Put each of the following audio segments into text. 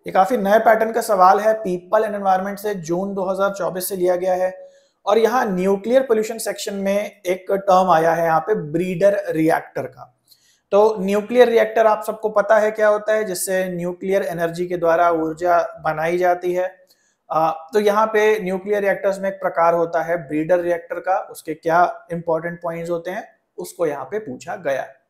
ये काफी नए पैटर्न का सवाल है, पीपल एंड एनवायरनमेंट से, जून 2024 से लिया गया है। और यहाँ न्यूक्लियर पोल्यूशन सेक्शन में एक टर्म आया है यहाँ पे ब्रीडर रिएक्टर का। तो न्यूक्लियर रिएक्टर आप सबको पता है क्या होता है, जिससे न्यूक्लियर एनर्जी के द्वारा ऊर्जा बनाई जाती है। तो यहाँ पे न्यूक्लियर रिएक्टर्स में एक प्रकार होता है ब्रीडर रिएक्टर का, उसके क्या इंपॉर्टेंट पॉइंट्स होते हैं उसको यहाँ पे पूछा गया है।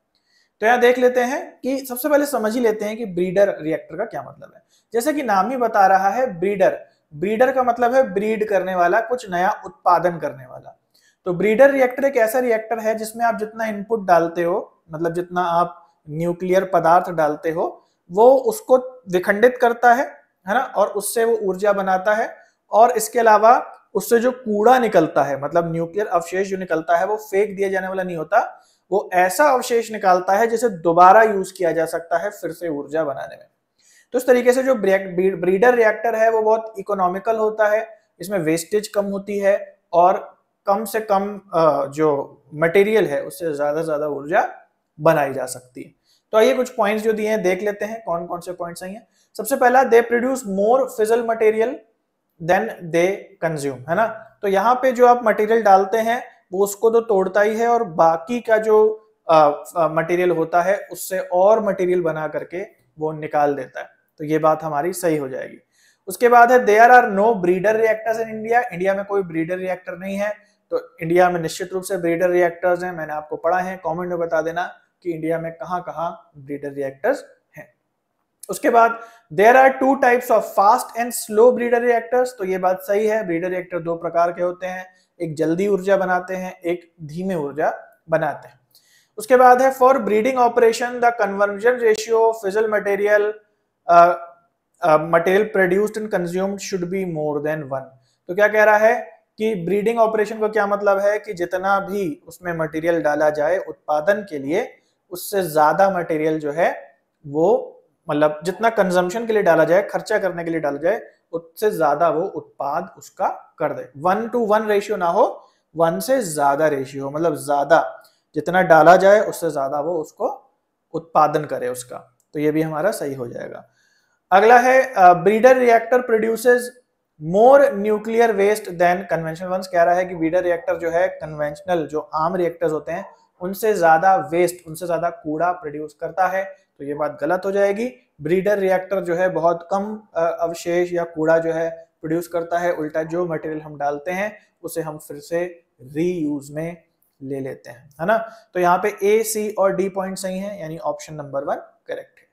तो यहाँ देख लेते हैं कि सबसे पहले समझ ही लेते हैं कि ब्रीडर रिएक्टर का क्या मतलब है। जैसे कि नाम ही बता रहा है ब्रीडर, ब्रीडर का मतलब है ब्रीड करने वाला, कुछ नया उत्पादन करने वाला। तो ब्रीडर रिएक्टर एक ऐसा रिएक्टर है जिसमें आप जितना इनपुट डालते हो, मतलब जितना आप न्यूक्लियर पदार्थ डालते हो, वो उसको विखंडित करता है ना, और उससे वो ऊर्जा बनाता है। और इसके अलावा उससे जो कूड़ा निकलता है, मतलब न्यूक्लियर अवशेष जो निकलता है, वो फेंक दिया जाने वाला नहीं होता, वो ऐसा अवशेष निकालता है जिसे दोबारा यूज किया जा सकता है फिर से ऊर्जा बनाने में। तो इस तरीके से जो ब्रीडर रिएक्टर है वो बहुत इकोनॉमिकल होता है, इसमें वेस्टेज कम होती है और कम से कम जो मटेरियल है उससे ज्यादा से ज्यादा ऊर्जा बनाई जा सकती है। तो आइए कुछ पॉइंट्स जो दिए हैं देख लेते हैं कौन कौन से पॉइंट्स हैं। सबसे पहला, they produce more fissile material than they consume, है ना। तो यहाँ पे जो आप मटेरियल डालते हैं वो उसको तो तोड़ता ही है और बाकी का जो मटेरियल होता है उससे और मटेरियल बना करके वो निकाल देता है। तो ये बात हमारी सही हो जाएगी। उसके बाद है there are no breeder reactors in India, India में कोई ब्रीडर रिएक्टर नहीं है। तो इंडिया में निश्चित रूप से ब्रीडर रिएक्टर्स हैं, मैंने आपको पढ़ा है, कमेंट में बता देना कि इंडिया में कहां कहां ब्रीडर रिएक्टर्स हैं। उसके बाद there are two types of fast and slow breeder reactors, तो ये बात सही है, ब्रीडर रिएक्टर दो प्रकार के होते हैं, एक जल्दी ऊर्जा बनाते हैं, एक धीमे ऊर्जा बनाते हैं। उसके बाद है for breeding operation the conversion ratio fizzle material material produced and consumed should be more than 1। तो क्या कह रहा है कि ब्रीडिंग ऑपरेशन का क्या मतलब है कि जितना भी उसमें मटेरियल डाला जाए उत्पादन के लिए, उससे ज्यादा मटेरियल जो है वो, मतलब जितना कंजम्पशन के लिए डाला जाए, खर्चा करने के लिए डाला जाए, उससे ज्यादा वो उत्पाद उसका कर दे। 1:1 रेशियो ना हो, 1 से ज्यादा रेशियो, मतलब ज्यादा जितना डाला जाए उससे ज्यादा वो उसको उत्पादन करे उसका। तो ये भी हमारा सही हो जाएगा। अगला है breeder reactor produces more nuclear waste than conventional ones. कह रहा है कि ब्रीडर रिएक्टर जो है कन्वेंशनल जो आम रिएक्टर्स होते हैं उनसे ज्यादा वेस्ट, उनसे ज्यादा कूड़ा प्रोड्यूस करता है। तो ये बात गलत हो जाएगी। ब्रीडर रिएक्टर जो है बहुत कम अवशेष या कूड़ा जो है प्रोड्यूस करता है, उल्टा जो मटेरियल हम डालते हैं उसे हम फिर से रीयूज में ले लेते हैं, है ना। तो यहाँ पे ए, सी और डी पॉइंट सही है, यानी ऑप्शन नंबर 1 करेक्ट है।